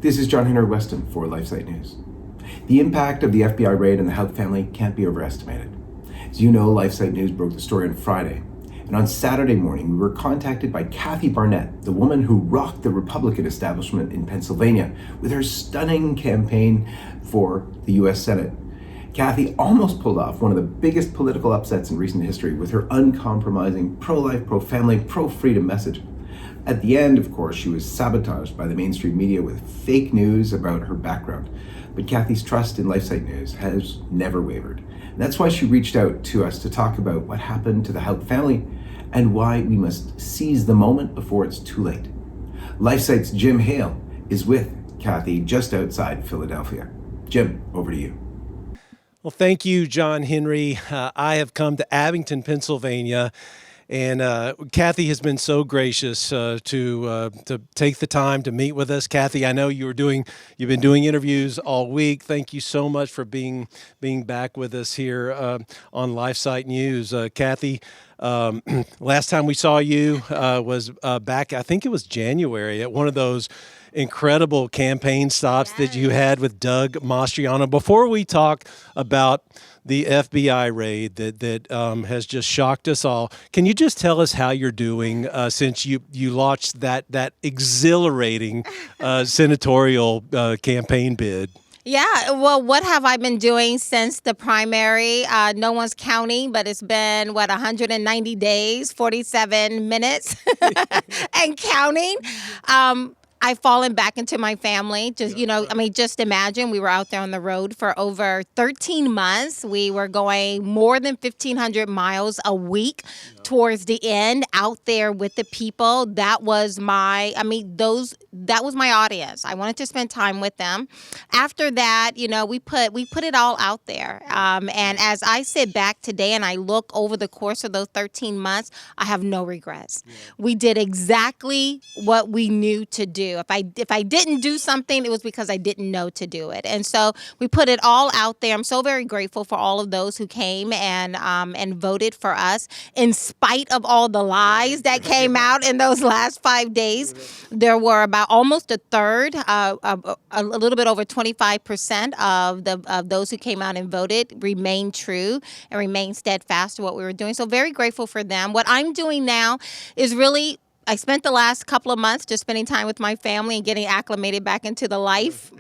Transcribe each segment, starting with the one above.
This is John Henry Weston for LifeSiteNews. The impact of the FBI raid on the Houck family can't be overestimated. As you know, LifeSiteNews broke the story on Friday, and on Saturday morning we were contacted by Kathy Barnette, the woman who rocked the Republican establishment in Pennsylvania with her stunning campaign for the U.S. Senate. Kathy almost pulled off one of the biggest political upsets in recent history with her uncompromising pro-life, pro-family, pro-freedom message. At the end, of course, she was sabotaged by the mainstream media with fake news about her background. But Kathy's trust in LifeSiteNews has never wavered. And that's why she reached out to us to talk about what happened to the Houck family and why we must seize the moment before it's too late. LifeSite's Jim Hale is with Kathy just outside Philadelphia. Jim, over to you. Well, thank you, John Henry. I have come to Abington, Pennsylvania, and Kathy has been so gracious to take the time to meet with us. Kathy, I know you've been doing interviews all week. Thank you so much for being back with us here on LifeSiteNews. Kathy, last time we saw you was back, I think it was January, at one of those incredible campaign stops that you had with Doug Mastriano. Before we talk about the FBI raid that has just shocked us all, can you just tell us how you're doing since you launched that exhilarating senatorial campaign bid? Yeah, well, what have I been doing since the primary? No one's counting, but it's been, 190 days, 47 minutes, and counting. I've fallen back into my family. Just imagine we were out there on the road for over 13 months. We were going more than 1,500 miles a week towards the end, out there with the people. That was my audience. I wanted to spend time with them. After that, we put it all out there. And as I sit back today and I look over the course of those 13 months, I have no regrets. Yeah. We did exactly what we knew to do. If I didn't do something, it was because I didn't know to do it. And so we put it all out there. I'm so very grateful for all of those who came and voted for us. In spite of all the lies that came out in those last 5 days, there were about almost a third, a little bit over 25% of those who came out and voted remained true and remained steadfast to what we were doing. So very grateful for them. What I'm doing now is really, I spent the last couple of months just spending time with my family and getting acclimated back into the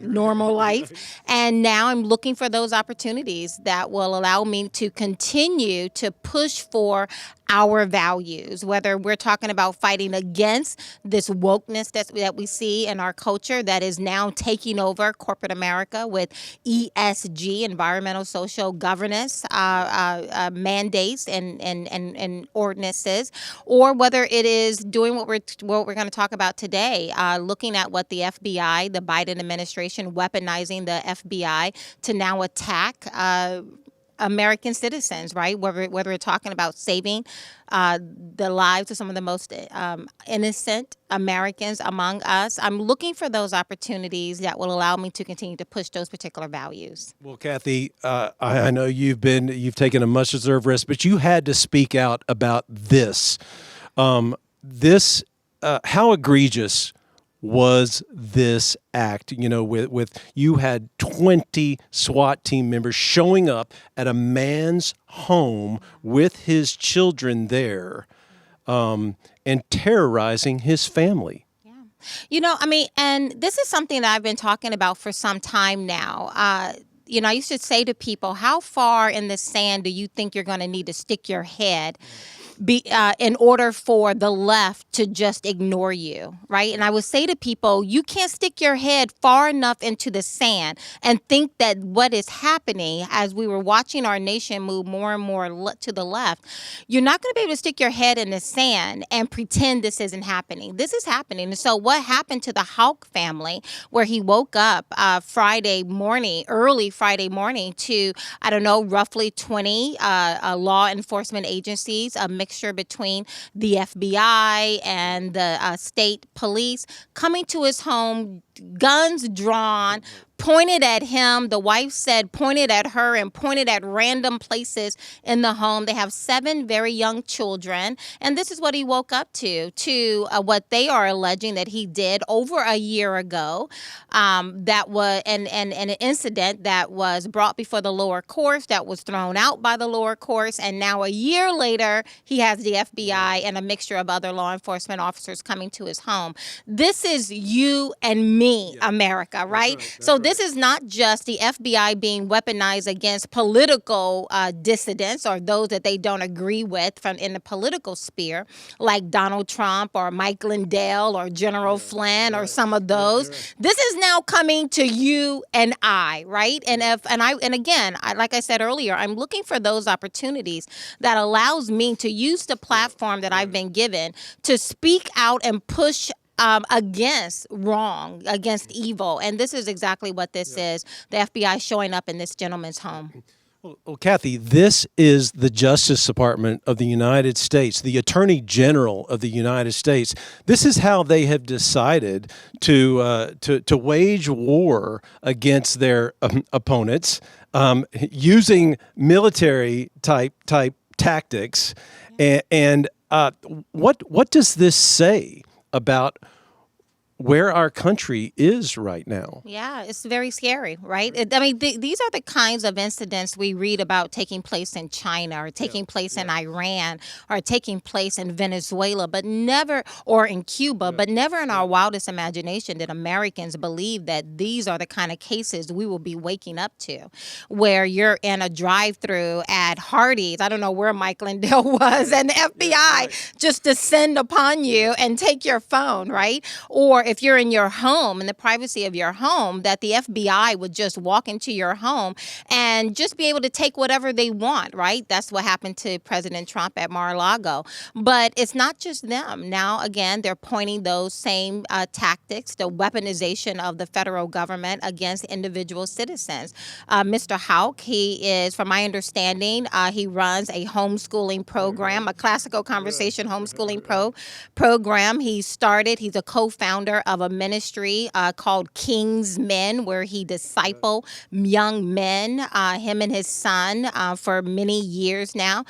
normal life. And now I'm looking for those opportunities that will allow me to continue to push for our values, whether we're talking about fighting against this wokeness that we see in our culture that is now taking over corporate America with ESG, environmental social governance mandates and ordinances, or whether it is doing what we're going to talk about today, looking at what the FBI, the Biden administration, weaponizing the FBI to now attack American citizens, right? Whether we're talking about saving the lives of some of the most innocent Americans among us. I'm looking for those opportunities that will allow me to continue to push those particular values. Well, Kathy, I know you've taken a much deserved risk, but you had to speak out about this. How egregious was this act? With you had 20 SWAT team members showing up at a man's home with his children there, and terrorizing his family. Yeah. And this is something that I've been talking about for some time now. I used to say to people, how far in the sand do you think you're going to need to stick your head in order for the left to just ignore you, right? And I would say to people, you can't stick your head far enough into the sand and think that what is happening as we were watching our nation move more and more to the left, you're not going to be able to stick your head in the sand and pretend this isn't happening. This is happening. And so what happened to the Houck family, where he woke up early Friday morning to, roughly 20 law enforcement agencies, a mixture between the FBI and the state police, coming to his home, guns drawn, pointed at him. The wife said pointed at her and pointed at random places in the home. They have 7 very young children. And this is what he woke up to what they are alleging that he did over a year ago. That was an incident that was brought before the lower courts, that was thrown out by the lower courts. And now a year later, he has the FBI and a mixture of other law enforcement officers coming to his home. This is you and me, America, right? So this is not just the FBI being weaponized against political dissidents or those that they don't agree with from in the political sphere, like Donald Trump or Mike Lindell or General Flynn or some of those. This is now coming to you and I, right? And again, like I said earlier, I'm looking for those opportunities that allows me to use the platform that I've been given to speak out and push against wrong, against evil. And this is exactly what this is. The FBI showing up in this gentleman's home. Well, Kathy, this is the Justice Department of the United States, the Attorney General of the United States. This is how they have decided to wage war against their opponents, using military type tactics. And what does this say about where our country is right now? Yeah, it's very scary, right? These are the kinds of incidents we read about taking place in China or taking place in Iran or taking place in Venezuela, but never, or in Cuba, but never in our wildest imagination did Americans believe that these are the kind of cases we will be waking up to, where you're in a drive-through at Hardee's, I don't know where Mike Lindell was, and the FBI just descend upon you and take your phone, right? Or if you're in your home, in the privacy of your home, that the FBI would just walk into your home and just be able to take whatever they want, right? That's what happened to President Trump at Mar-a-Lago. But it's not just them. Now, again, they're pointing those same tactics, the weaponization of the federal government against individual citizens. Mr. Houck, he is, from my understanding, he runs a homeschooling program, a classical conversation homeschooling program. He's a co-founder of a ministry called King's Men, where he disciple young men, him and his son, for many years now.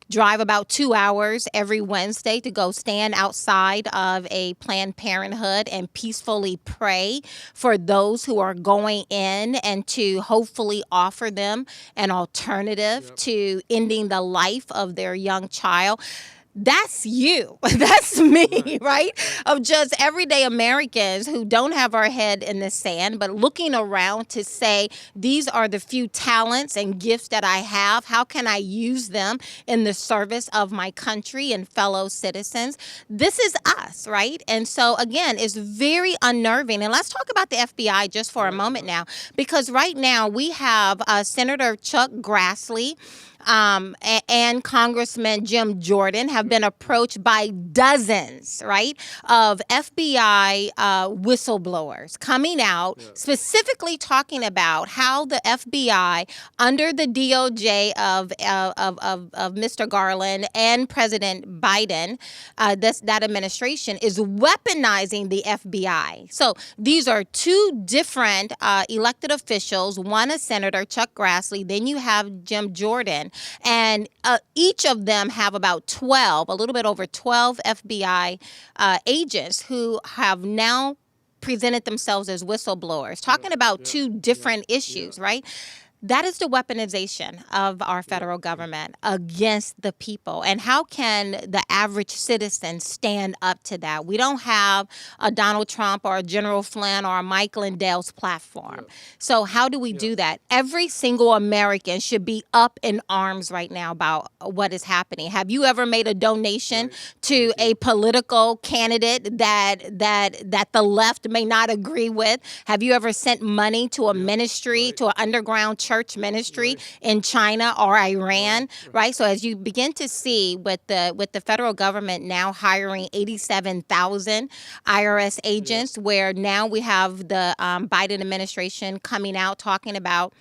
Drive about 2 hours every Wednesday to go stand outside of a Planned Parenthood and peacefully pray for those who are going in and to hopefully offer them an alternative to ending the life of their young child. That's you. That's me, right? Of just everyday Americans who don't have our head in the sand, but looking around to say, these are the few talents and gifts that I have. How can I use them in the service of my country and fellow citizens? This is us, right? And so, again, it's very unnerving. And let's talk about the FBI just for a moment now, because right now we have Senator Chuck Grassley and Congressman Jim Jordan have been approached by dozens, right, of FBI whistleblowers coming out specifically talking about how the FBI under the DOJ of Mr. Garland and President Biden, that administration, is weaponizing the FBI. So these are 2 different elected officials, one a senator, Chuck Grassley, then you have Jim Jordan. And each of them have about 12, a little bit over 12 FBI agents who have now presented themselves as whistleblowers, talking about 2 different issues, right? That is the weaponization of our federal government against the people. And how can the average citizen stand up to that? We don't have a Donald Trump or a General Flynn or a Mike Lindell's platform. So how do we do that? Every single American should be up in arms right now about what is happening. Have you ever made a donation to a political candidate that the left may not agree with? Have you ever sent money to a ministry, to an underground church ministry in China or Iran, right? So as you begin to see with the federal government now hiring 87,000 IRS agents, where now we have the Biden administration coming out talking about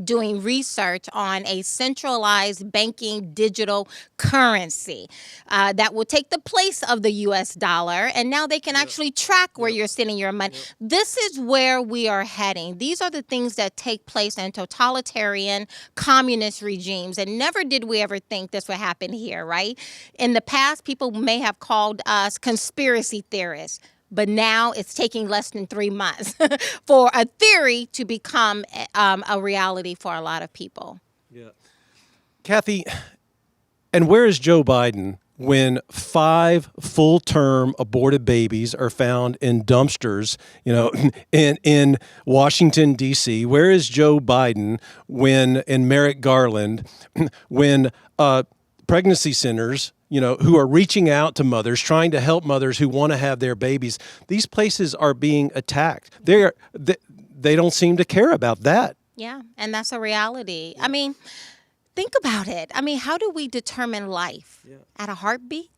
doing research on a centralized banking digital currency that will take the place of the US dollar. And now they can actually track where you're sending your money. This is where we are heading. These are the things that take place in totalitarian communist regimes. And never did we ever think this would happen here, right? In the past, people may have called us conspiracy theorists. But now it's taking less than 3 months for a theory to become a reality for a lot of people. Yeah. Kathy, and where is Joe Biden when 5 full-term aborted babies are found in dumpsters, in Washington, D.C.? Where is Joe Biden when, in Merrick Garland, when pregnancy centers, who are reaching out to mothers, trying to help mothers who want to have their babies, these places are being attacked. They don't seem to care about that. Yeah, and that's a reality. I mean, think about it. I mean, how do we determine life? At a heartbeat,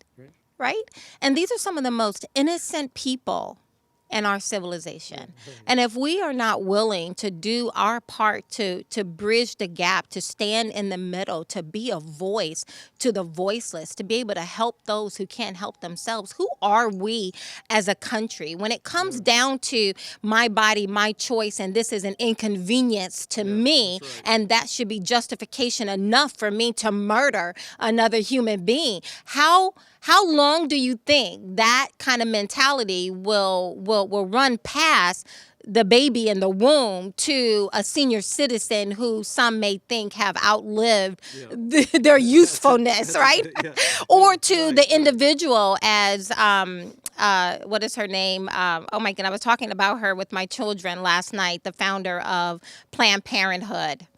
right? And these are some of the most innocent people in our civilization. And if we are not willing to do our part to bridge the gap, to stand in the middle, to be a voice to the voiceless, to be able to help those who can't help themselves, who are we as a country? When it comes down to my body, my choice, and this is an inconvenience to me, and that should be justification enough for me to murder another human being, how long do you think that kind of mentality will run past the baby in the womb to a senior citizen who some may think have outlived their usefulness, right? Or to the individual as, what is her name? Oh my God, I was talking about her with my children last night, the founder of Planned Parenthood.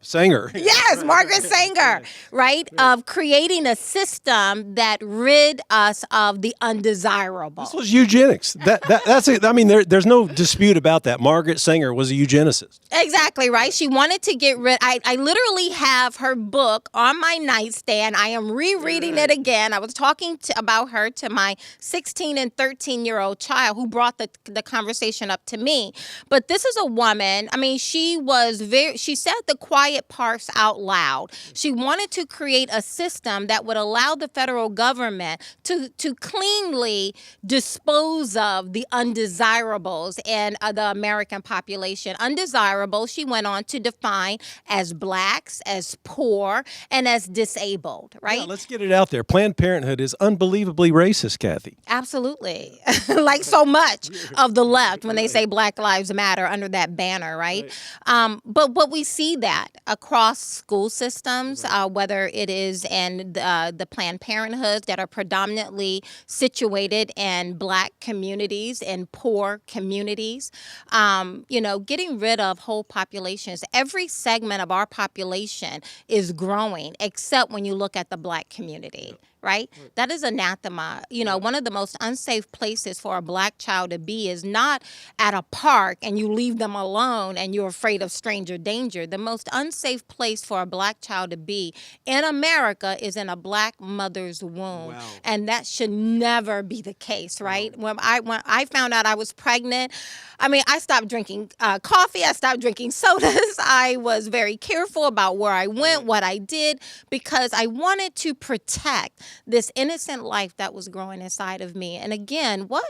Sanger. Yes, Margaret Sanger, right? Of creating a system that rid us of the undesirable. This was eugenics. That's it. I mean, there's no dispute about that. Margaret Sanger was a eugenicist. Exactly, right? She wanted to get rid. I literally have her book on my nightstand. I am rereading it again. I was talking about her to my 16 and 13-year-old child who brought the conversation up to me. But this is a woman, I mean, she said the quiet parts out loud. She wanted to create a system that would allow the federal government to cleanly dispose of the undesirables in the American population. Undesirables, she went on to define as blacks, as poor, and as disabled, right? Yeah, let's get it out there. Planned Parenthood is unbelievably racist, Kathy. Absolutely. Like so much of the left when they say Black Lives Matter under that banner, right? But what we see that across school systems, whether it is in the Planned Parenthoods that are predominantly situated in Black communities and poor communities, getting rid of whole populations. Every segment of our population is growing, except when you look at the Black community. Right? That is anathema. One of the most unsafe places for a Black child to be is not at a park and you leave them alone and you're afraid of stranger danger. The most unsafe place for a Black child to be in America is in a Black mother's womb. Wow. And that should never be the case, right? Wow. When I found out I was pregnant, I mean, I stopped drinking coffee. I stopped drinking sodas. I was very careful about where I went, what I did, because I wanted to protect this innocent life that was growing inside of me. And again, what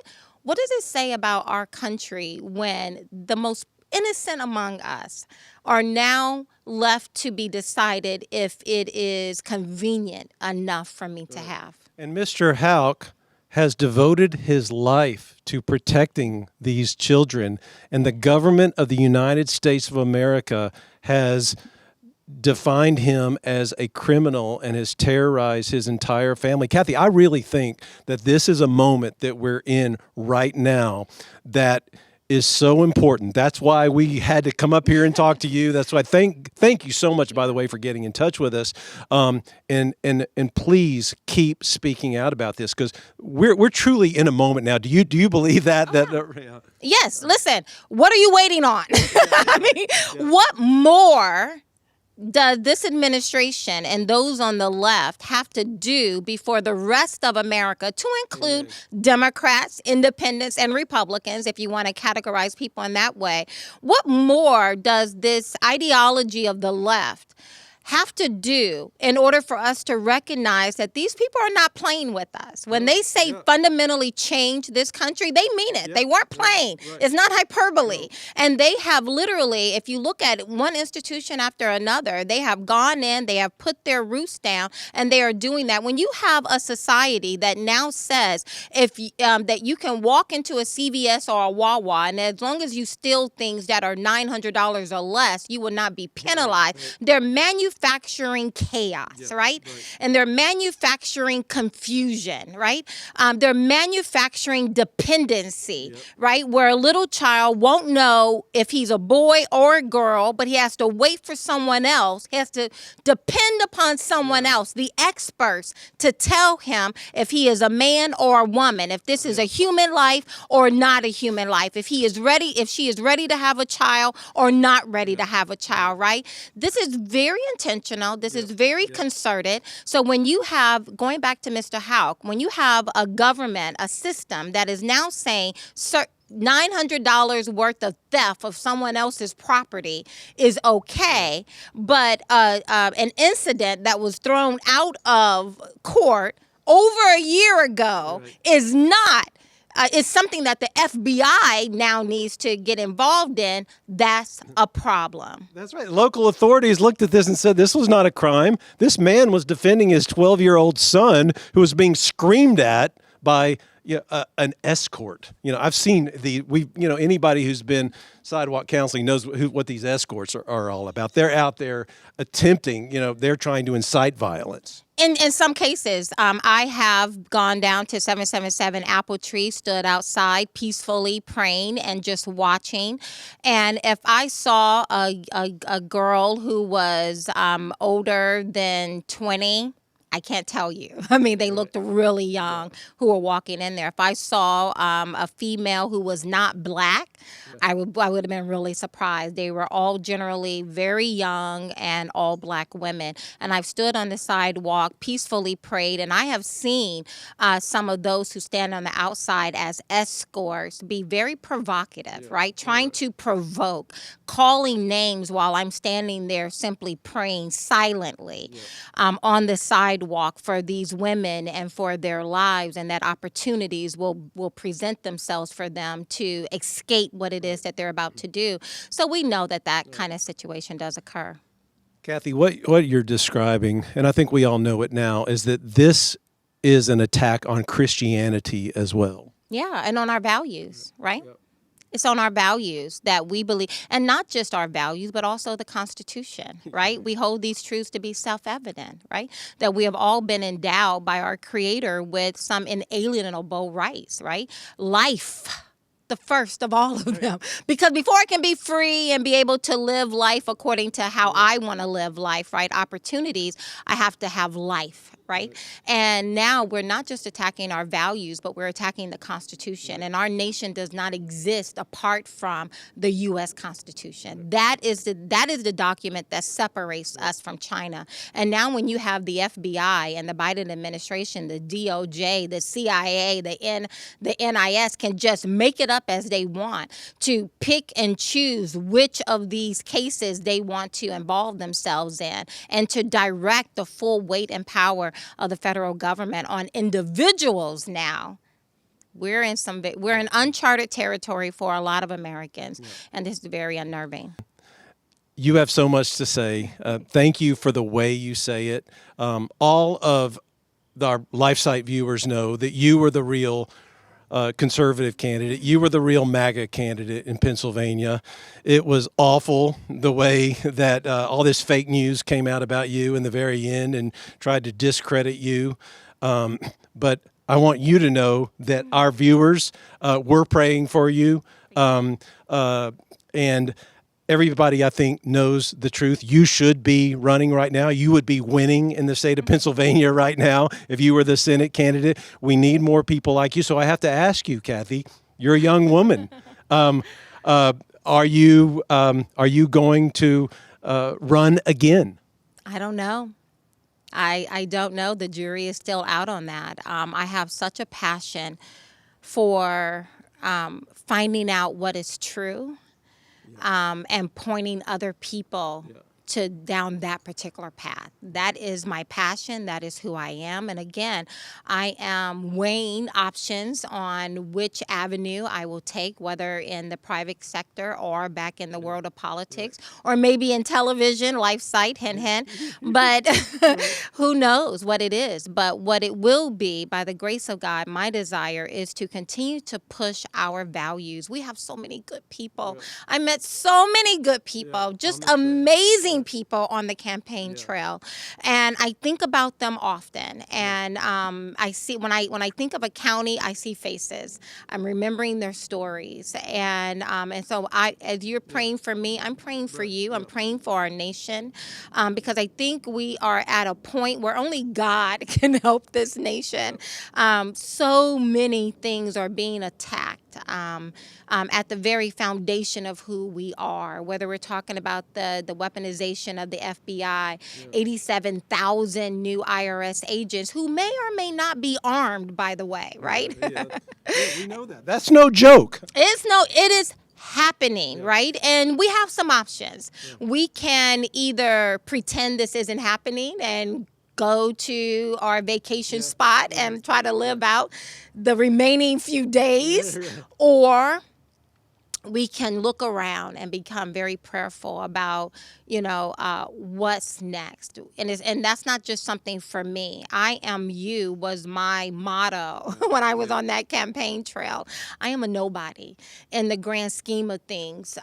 does it say about our country when the most innocent among us are now left to be decided if it is convenient enough for me to have? And Mr. Houck has devoted his life to protecting these children, and the government of the United States of America has defined him as a criminal and has terrorized his entire family. Kathy, I really think that this is a moment that we're in right now that is so important. That's why we had to come up here and talk to you. That's why thank you so much, by the way, for getting in touch with us. And please keep speaking out about this, because we're truly in a moment now. Do you believe that? Yes. Listen, what are you waiting on? I mean, what more does this administration and those on the left have to do before the rest of America, to include Democrats, independents, and Republicans, if you want to categorize people in that way? What more does this ideology of the left have to do in order for us to recognize that these people are not playing with us? When they say fundamentally change this country, they mean it. They weren't playing. It's not hyperbole. And they have literally, if you look at one institution after another, they have gone in, they have put their roots down, and they are doing that. When you have a society that now says that you can walk into a CVS or a Wawa, and as long as you steal things that are $900 or less, you will not be penalized. They're manufacturing chaos, right? And they're manufacturing confusion, right? They're manufacturing dependency, right? Where a little child won't know if he's a boy or a girl, but he has to wait for someone else. He has to depend upon someone else, the experts, to tell him if he is a man or a woman, if this is a human life or not a human life, if he is ready, if she is ready to have a child or not ready to have a child, right? This is very intentional. This is very concerted. So when you have, going back to Mr. Houck, when you have a government, a system that is now saying $900 worth of theft of someone else's property is okay, but an incident that was thrown out of court over a year ago is not. It's something that the FBI now needs to get involved in. That's a problem. That's right. Local authorities looked at this and said this was not a crime. This man was defending his 12-year-old son who was being screamed at by an escort. I've seen anybody who's been sidewalk counseling knows what these escorts are all about. They're out there attempting, they're trying to incite violence. In some cases, I have gone down to 777 Apple Tree, stood outside peacefully praying and just watching. And if I saw a girl who was older than 20, I can't tell you. I mean, they looked really young who were walking in there. If I saw a female who was not black, I would have been really surprised. They were all generally very young and all black women. And I've stood on the sidewalk, peacefully prayed, and I have seen some of those who stand on the outside as escorts be very provocative, right? Trying to provoke, calling names while I'm standing there simply praying silently on the sidewalk for these women and for their lives, and that opportunities will present themselves for them to escape what it is that they're about to do. So we know that kind of situation does occur. Kathy, what you're describing, and I think we all know it now, is that this is an attack on Christianity as well. Yeah, and on our values, right? Yep. It's on our values that we believe, and not just our values, but also the Constitution, right? We hold these truths to be self-evident, right? That we have all been endowed by our Creator with some inalienable rights, right? Life, the first of all of them. Because before I can be free and be able to live life according to how I want to live life, right? Opportunities, I have to have life, right? And now we're not just attacking our values, but we're attacking the Constitution. And our nation does not exist apart from the U.S. Constitution. That is the document that separates us from China. And now when you have the FBI and the Biden administration, the DOJ, the CIA, the NIS can just make it up as they want to pick and choose which of these cases they want to involve themselves in, and to direct the full weight and power of the federal government on individuals now. We're in uncharted territory for a lot of Americans, and this is very unnerving. You have so much to say. Thank you for the way you say it. All of our LifeSite viewers know that you were the real conservative candidate. You were the real MAGA candidate in Pennsylvania. It was awful the way that all this fake news came out about you in the very end and tried to discredit you. But I want you to know that our viewers were praying for you. And everybody, I think, knows the truth. You should be running right now. You would be winning in the state of Pennsylvania right now if you were the Senate candidate. We need more people like you. So I have to ask you, Kathy, you're a young woman. Are you going to run again? I don't know. I don't know. The jury is still out on that. I have such a passion for finding out what is true and pointing other people to down that particular path. That is my passion. That is who I am. And again, I am weighing options on which avenue I will take, whether in the private sector or back in the world of politics, or maybe in television, LifeSite, hint, hint. But who knows what it is. But what it will be, by the grace of God, my desire is to continue to push our values. We have so many good people. I met so many good people, just amazing people on the campaign trail, and I think about them often. And I see when I think of a county, I see faces. I'm remembering their stories, and so as you're praying for me, I'm praying for you. I'm praying for our nation, because I think we are at a point where only God can help this nation. So many things are being attacked. At the very foundation of who we are, whether we're talking about the weaponization of the FBI, 87,000 new IRS agents who may or may not be armed, by the way, right? We know that. That's no joke. It is happening, right? And we have some options. We can either pretend this isn't happening and go to our vacation spot and try to live out the remaining few days, or we can look around and become very prayerful about, what's next. And that's not just something for me. I am you was my motto when I was on that campaign trail. I am a nobody in the grand scheme of things.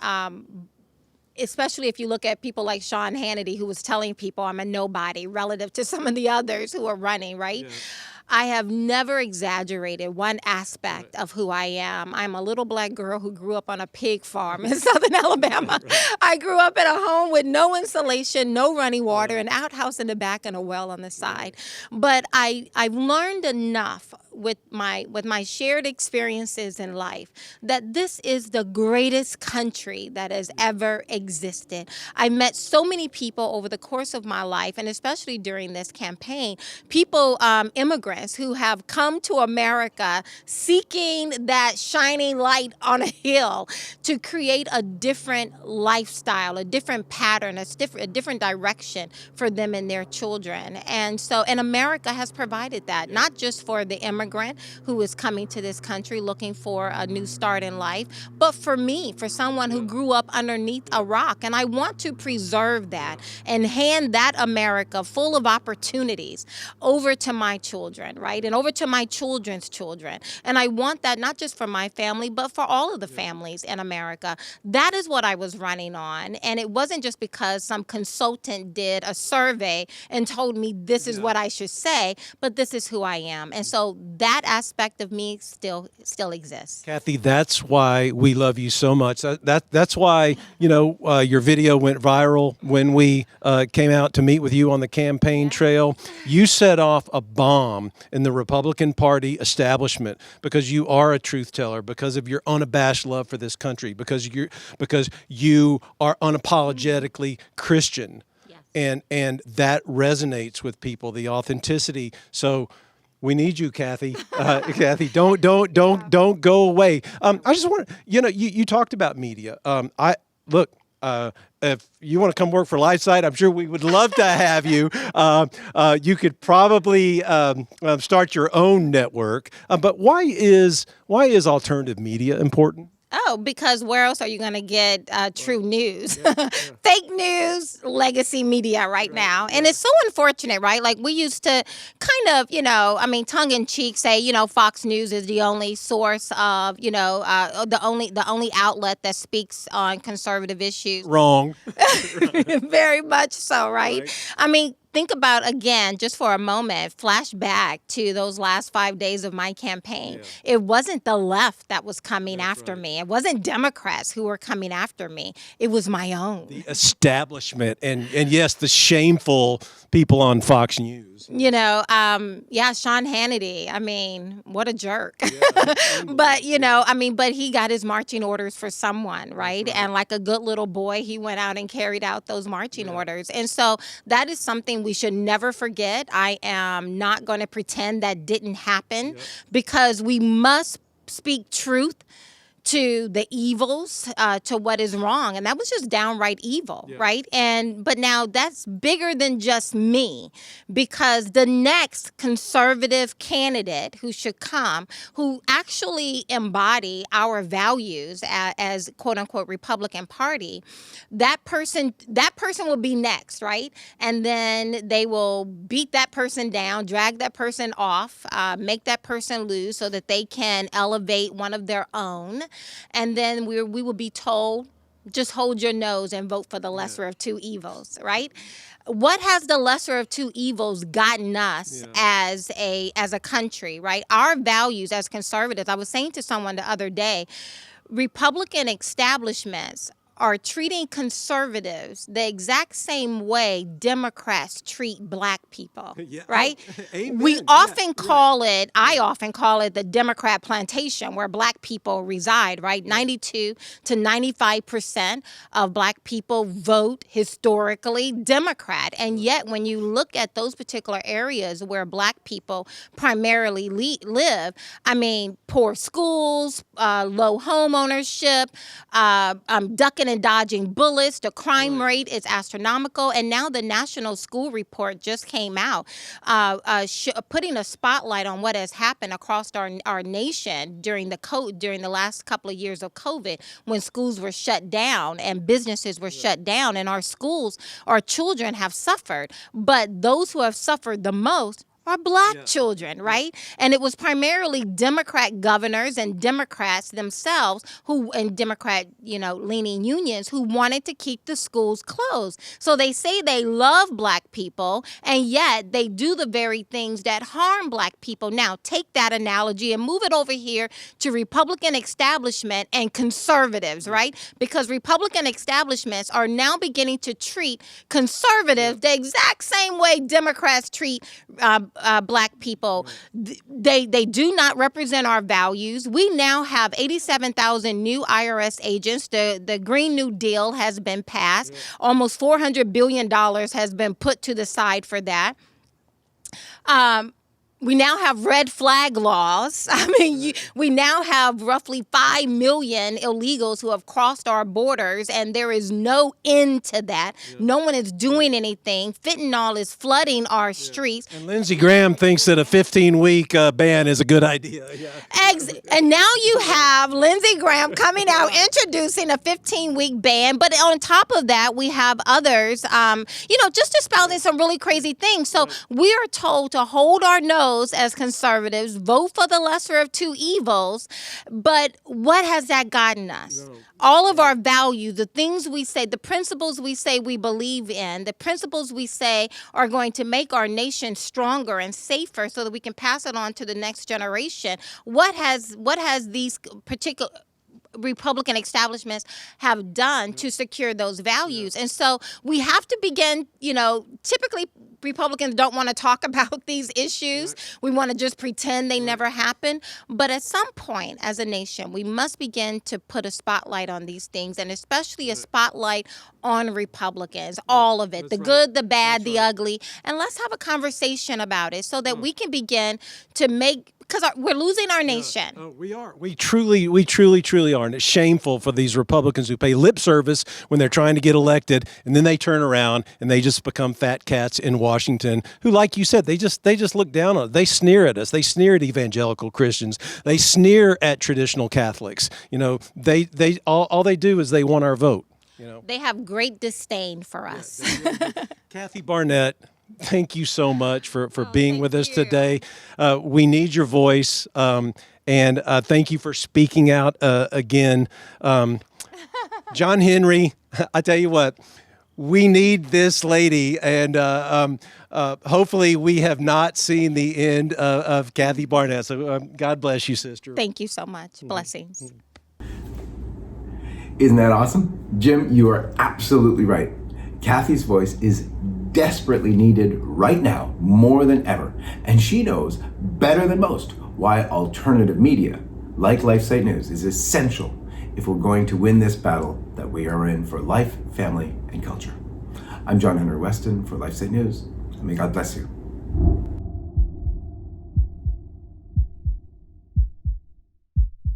Especially if you look at people like Sean Hannity, who was telling people I'm a nobody relative to some of the others who are running, right? Yeah. I have never exaggerated one aspect of who I am. I'm a little black girl who grew up on a pig farm in southern Alabama. I grew up in a home with no insulation, no running water, an outhouse in the back and a well on the side. But I've learned enough with my shared experiences in life that this is the greatest country that has ever existed. I met so many people over the course of my life, and especially during this campaign, people, immigrants who have come to America seeking that shining light on a hill to create a different lifestyle, a different pattern, a different direction for them and their children. And America has provided that, not just for the immigrant who is coming to this country looking for a new start in life, but for me, for someone who grew up underneath a rock. And I want to preserve that and hand that America full of opportunities over to my children, right? And over to my children's children. And I want that not just for my family, but for all of the families in America. That is what I was running on. And it wasn't just because some consultant did a survey and told me this is what I should say, but this is who I am. And so that aspect of me still exists. Kathy, that's why we love you so much. That's why, your video went viral when we came out to meet with you on the campaign trail. You set off a bomb in the Republican Party establishment because you are a truth teller, because of your unabashed love for this country, because you are unapologetically Christian. Yes. And that resonates with people, the authenticity. So we need you, Kathy. Kathy, don't go away. I just want to, you talked about media. If you want to come work for LifeSite, I'm sure we would love to have you. You could probably start your own network. But why is alternative media important? Oh, because where else are you going to get true news? Fake news, legacy media right now. And it's so unfortunate, right? Like we used to kind of, tongue in cheek say, Fox News is the only source of, the only outlet that speaks on conservative issues. Wrong. Very much so, right? think about, again, just for a moment, flash back to those last 5 days of my campaign. It wasn't the left that was coming after me. It wasn't Democrats who were coming after me. It was my own. The establishment and yes, the shameful people on Fox News. Sean Hannity. I mean, what a jerk. But, but he got his marching orders for someone, right? And like a good little boy, he went out and carried out those marching orders. And so that is something we should never forget. I am not going to pretend that didn't happen because we must speak truth to the evils, to what is wrong. And that was just downright evil, right? But now that's bigger than just me, because the next conservative candidate who should come, who actually embody our values as quote unquote Republican Party, that person will be next, right? And then they will beat that person down, drag that person off, make that person lose so that they can elevate one of their own. And then we will be told, just hold your nose and vote for the lesser of two evils, right? What has the lesser of two evils gotten us as a country, right? Our values as conservatives, I was saying to someone the other day, Republican establishments are treating conservatives the exact same way Democrats treat black people, right? We often call it, I often call it the Democrat plantation where black people reside, right? 92 to 95% of black people vote historically Democrat. And yet when you look at those particular areas where black people primarily live, I mean, poor schools, low home ownership, ducking and dodging bullets. The crime rate is astronomical. And now the National School Report just came out, putting a spotlight on what has happened across our nation during the last couple of years of COVID, when schools were shut down and businesses were shut down, and our children have suffered. But those who have suffered the most are black children, right? And it was primarily Democrat governors and Democrats themselves and Democrat, leaning unions who wanted to keep the schools closed. So they say they love black people, and yet they do the very things that harm black people. Now, take that analogy and move it over here to Republican establishment and conservatives, right? Because Republican establishments are now beginning to treat conservatives the exact same way Democrats treat black people. They do not represent our values. We now have 87,000 new IRS agents. The Green New Deal has been passed. Almost $400 billion has been put to the side for that. We now have red flag laws. I mean, we now have roughly 5 million illegals who have crossed our borders, and there is no end to that. No one is doing anything. Fentanyl is flooding our streets. And Lindsey Graham thinks that a 15-week ban is a good idea. And now you have Lindsey Graham coming out introducing a 15-week ban. But on top of that, we have others, just espousing some really crazy things. So we are told to hold our nose as conservatives, vote for the lesser of two evils. But what has that gotten us? All of our values, the things we say, the principles we say we believe in, the principles we say are going to make our nation stronger and safer so that we can pass it on to the next generation. What has these particular Republican establishments have done to secure those values? And so we have to begin, typically Republicans don't want to talk about these issues. We want to just pretend they never happened. But at some point as a nation, we must begin to put a spotlight on these things, and especially a spotlight on Republicans, all of it, the good, the bad, the ugly. And let's have a conversation about it so that we can begin to make, because we're losing our nation. We are. We truly are. And it's shameful for these Republicans who pay lip service when they're trying to get elected, and then they turn around and they just become fat cats in Washington who, like you said, they just look down on it. They sneer at us. They sneer at evangelical Christians. They sneer at traditional Catholics. They all they do is they want our vote. They have great disdain for us. Kathy Barnette, thank you so much for being with us today. We need your voice, and thank you for speaking out again. John Henry, I tell you what, we need this lady, and hopefully we have not seen the end of Kathy Barnette. So God bless you, sister. Thank you so much. Blessings. Isn't that awesome? Jim, you are absolutely right. Kathy's voice is desperately needed right now, more than ever. And she knows better than most why alternative media, like LifeSite News, is essential if we're going to win this battle that we are in for life, family, and culture. I'm John Henry Weston for LifeSite News, and may God bless you.